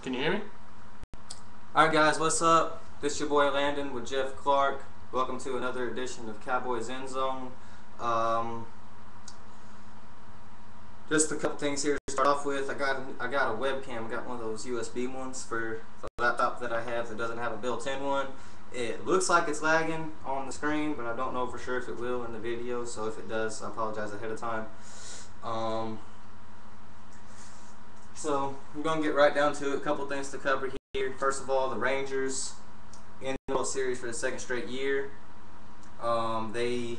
Can you hear me? Alright guys, what's up? This your boy Landon with Jeff Clark. Welcome to another edition of Cowboys End Zone. Just a couple things here to start off with. I got a webcam. I got one of those USB ones for the laptop that I have that doesn't have a built-in one. It looks like it's lagging on the screen, but I don't know for sure if it will in the video, so if it does, I apologize ahead of time. So I'm going to get right down to it. A couple things to cover here. First of all, the Rangers in the World Series for the second straight year. They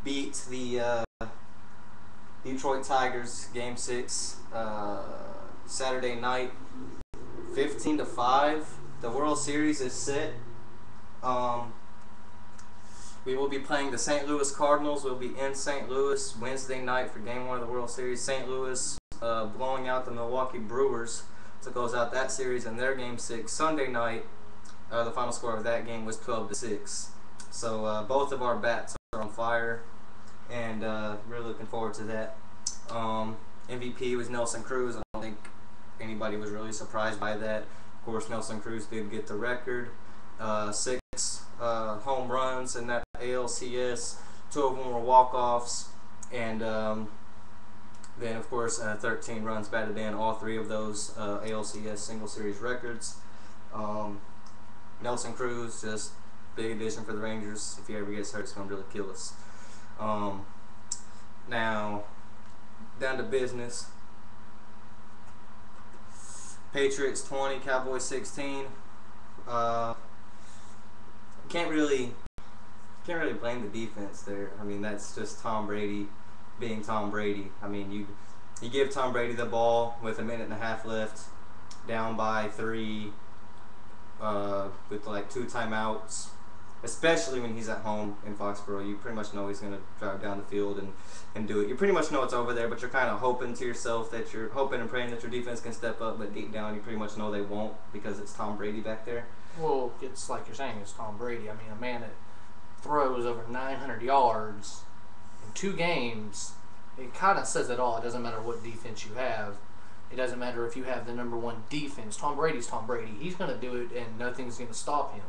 beat the Detroit Tigers Game 6 Saturday night 15-5. The World Series is set. We will be playing the St. Louis Cardinals. We'll be in St. Louis Wednesday night for Game 1 of the World Series. St. Louis blowing out the Milwaukee Brewers to close out that series in their Game 6 Sunday night. The final score of that game was 12-6. So both of our bats are on fire, and really looking forward to that. MVP was Nelson Cruz. I don't think anybody was really surprised by that. Of course, Nelson Cruz did get the record. 6 home runs in that ALCS. 2 of them were walk-offs, and then, of course, 13 runs batted in, all 3 of those ALCS single series records. Nelson Cruz, just big addition for the Rangers. If he ever gets hurt, it's going to really kill us. Now, down to business. Patriots 20, Cowboys 16. Can't really blame the defense there. I mean, that's just Tom Brady being Tom Brady. I mean, you give Tom Brady the ball with a minute and a half left, down by 3, with like 2 timeouts, especially when he's at home in Foxborough. You pretty much know he's going to drive down the field and do it. You pretty much know it's over there, but you're kind of hoping to yourself that you're hoping and praying that your defense can step up, but deep down you pretty much know they won't because it's Tom Brady back there. Well, it's like you're saying, it's Tom Brady. I mean, a man that throws over 900 yards in 2 games, it kind of says it all. It doesn't matter what defense you have. It doesn't matter if you have the #1 defense. Tom Brady's Tom Brady. He's going to do it, and nothing's going to stop him.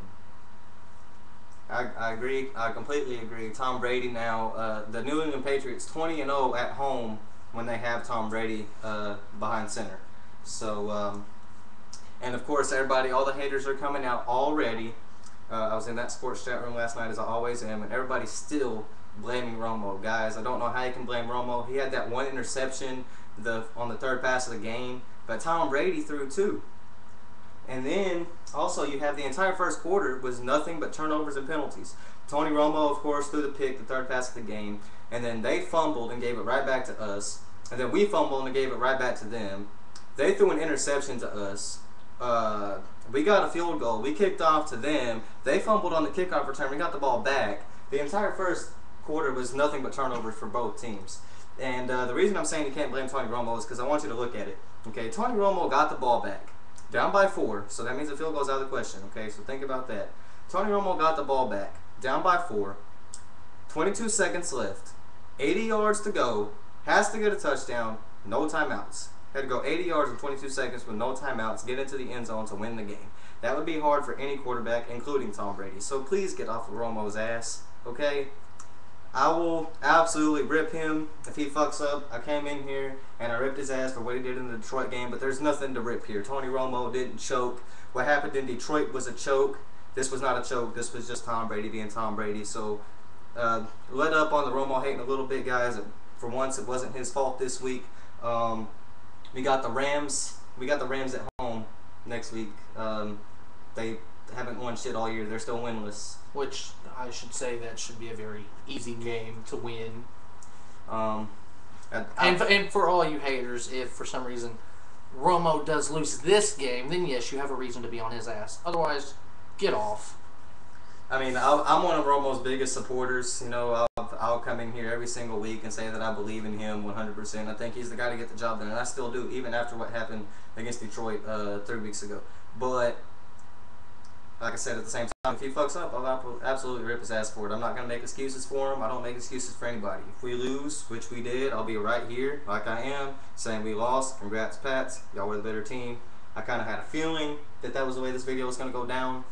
I agree. I completely agree. Tom Brady now, the New England Patriots 20-0 at home when they have Tom Brady behind center. So, and of course, everybody, all the haters are coming out already. I was in that sports chat room last night, as I always am, and everybody's still blaming Romo. Guys, I don't know how you can blame Romo. He had that 1 interception on the 3rd pass of the game, but Tom Brady threw 2. And then, also, you have the entire first quarter was nothing but turnovers and penalties. Tony Romo, of course, threw the pick, the 3rd pass of the game, and then they fumbled and gave it right back to us. And then we fumbled and gave it right back to them. They threw an interception to us. We got a field goal. We kicked off to them. They fumbled on the kickoff return. We got the ball back. The entire first quarter was nothing but turnovers for both teams. And the reason I'm saying you can't blame Tony Romo is because I want you to look at it. Okay, Tony Romo got the ball back. Down by 4, so that means the field goal's out of the question. Okay, so think about that. Tony Romo got the ball back. Down by 4. 22 seconds left. 80 yards to go. Has to get a touchdown. No timeouts. Had to go 80 yards in 22 seconds with no timeouts, get into the end zone to win the game. That would be hard for any quarterback, including Tom Brady. So please get off of Romo's ass, okay? I will absolutely rip him if he fucks up. I came in here and I ripped his ass for what he did in the Detroit game, but there's nothing to rip here. Tony Romo didn't choke. What happened in Detroit was a choke. This was not a choke. This was just Tom Brady being Tom Brady. So let up on the Romo hating a little bit, guys. For once, it wasn't his fault this week. We got the Rams. We got the Rams at home next week. They haven't won shit all year. They're still winless. Which, I should say, that should be a very easy game to win. And for all you haters, if for some reason Romo does lose this game, then yes, you have a reason to be on his ass. Otherwise, get off. I mean, I'm one of Romo's biggest supporters. You know, I'll come in here every single week and say that I believe in him 100%. I think he's the guy to get the job done, and I still do, even after what happened against Detroit 3 weeks ago. But like I said, at the same time, if he fucks up, I'll absolutely rip his ass for it. I'm not going to make excuses for him. I don't make excuses for anybody. If we lose, which we did, I'll be right here, like I am, saying we lost. Congrats, Pats. Y'all were the better team. I kind of had a feeling that that was the way this video was going to go down.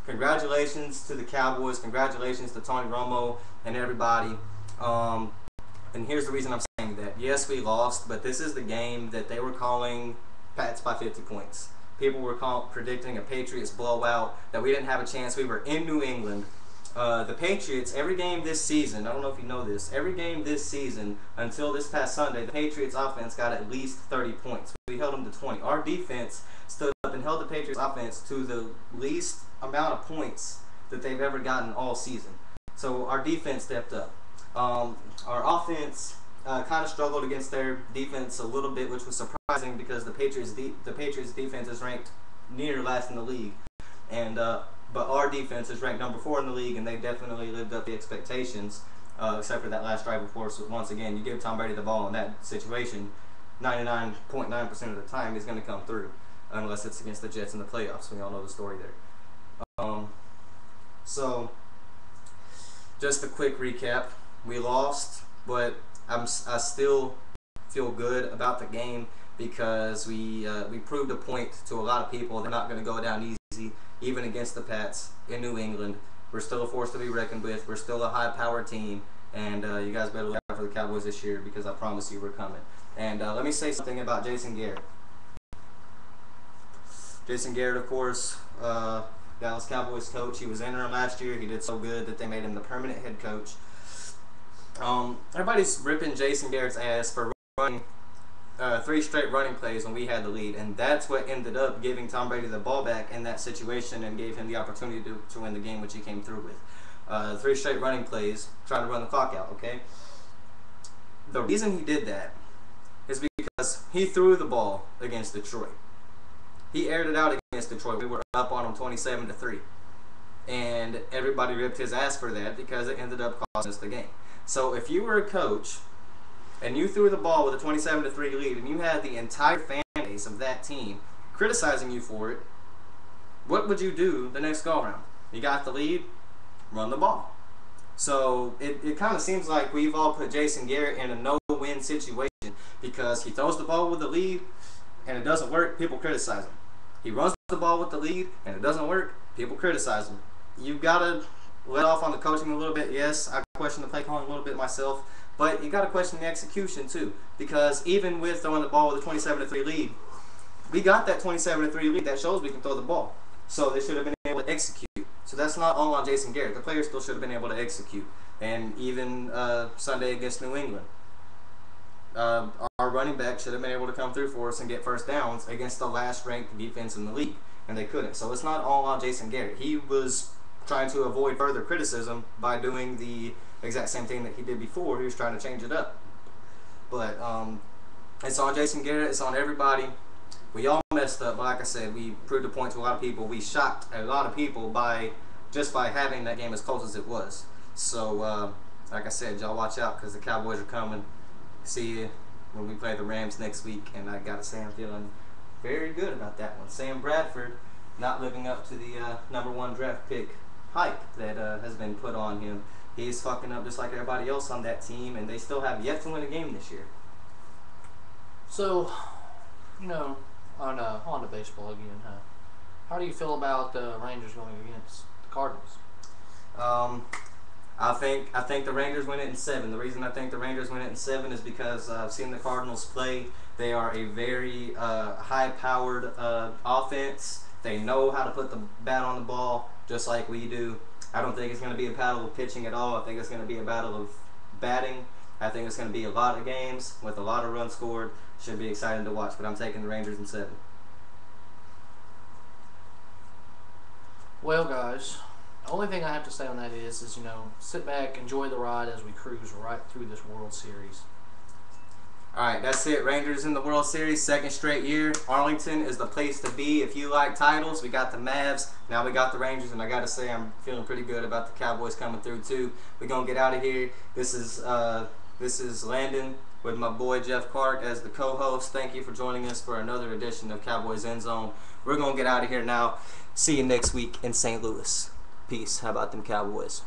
Congratulations to the Cowboys. Congratulations to Tony Romo and everybody. And here's the reason I'm saying that. Yes, we lost, but this is the game that they were calling Pats by 50 points. People were predicting a Patriots blowout, that we didn't have a chance. We were in New England. The Patriots, every game this season, I don't know if you know this, every game this season until this past Sunday, the Patriots offense got at least 30 points. We held them to 20. Our defense stood up and held the Patriots offense to the least amount of points that they've ever gotten all season. So our defense stepped up. Our offense kind of struggled against their defense a little bit, which was surprising because the Patriots defense is ranked near last in the league, and but our defense is ranked number 4 in the league, and they definitely lived up to the expectations, except for that last drive before. So once again, you give Tom Brady the ball in that situation, 99.9% of the time he's going to come through, unless it's against the Jets in the playoffs. We all know the story there. So just a quick recap: we lost, but I still feel good about the game because we proved a point to a lot of people. They're not going to go down easy, even against the Pats in New England. We're still a force to be reckoned with. We're still a high-powered team, and you guys better look out for the Cowboys this year because I promise you we're coming. And let me say something about Jason Garrett. Jason Garrett, of course, Dallas Cowboys coach. He was interim last year. He did so good that they made him the permanent head coach. Everybody's ripping Jason Garrett's ass for running 3 straight running plays when we had the lead, and that's what ended up giving Tom Brady the ball back in that situation and gave him the opportunity to win the game, which he came through with. 3 straight running plays, trying to run the clock out, okay? The reason he did that is because he threw the ball against Detroit. He aired it out against Detroit. We were up on them 27-3. And everybody ripped his ass for that because it ended up costing us the game. So if you were a coach and you threw the ball with a 27-3 lead and you had the entire fan base of that team criticizing you for it, what would you do the next go around? You got the lead, run the ball. So it kind of seems like we've all put Jason Garrett in a no-win situation because he throws the ball with the lead and it doesn't work, people criticize him. He runs the ball with the lead and it doesn't work, people criticize him. You've got to let off on the coaching a little bit. Yes, I question the play calling a little bit myself, but you got to question the execution too, because even with throwing the ball with a 27-3 lead, we got that 27-3 lead. That shows we can throw the ball. So they should have been able to execute. So that's not all on Jason Garrett. The players still should have been able to execute. And even Sunday against New England, our running back should have been able to come through for us and get first downs against the last ranked defense in the league, and they couldn't. So it's not all on Jason Garrett. He was trying to avoid further criticism by doing the exact same thing that he did before. He was trying to change it up. But it's on Jason Garrett. It's on everybody. We all messed up, but like I said, we proved a point to a lot of people. We shocked a lot of people by having that game as close as it was. So, like I said, y'all watch out because the Cowboys are coming. See you when we play the Rams next week, and I gotta say I'm feeling very good about that one. Sam Bradford not living up to the #1 draft pick hype that has been put on him. He's fucking up just like everybody else on that team, and they still have yet to win a game this year. So, on to baseball again, huh? How do you feel about the Rangers going against the Cardinals? I think the Rangers win it in 7. The reason I think the Rangers win it in 7 is because I've seen the Cardinals play. They are a very high-powered offense. They know how to put the bat on the ball just like we do. I don't think it's going to be a battle of pitching at all. I think it's going to be a battle of batting. I think it's going to be a lot of games with a lot of runs scored. Should be exciting to watch, but I'm taking the Rangers in 7. Well, guys, the only thing I have to say on that is sit back, enjoy the ride as we cruise right through this World Series. Alright, that's it. Rangers in the World Series, 2nd straight year. Arlington is the place to be if you like titles. We got the Mavs, now we got the Rangers, and I gotta say I'm feeling pretty good about the Cowboys coming through too. We're gonna get out of here. This is Landon with my boy Jeff Clark as the co-host. Thank you for joining us for another edition of Cowboys End Zone. We're gonna get out of here now. See you next week in St. Louis. Peace. How about them Cowboys?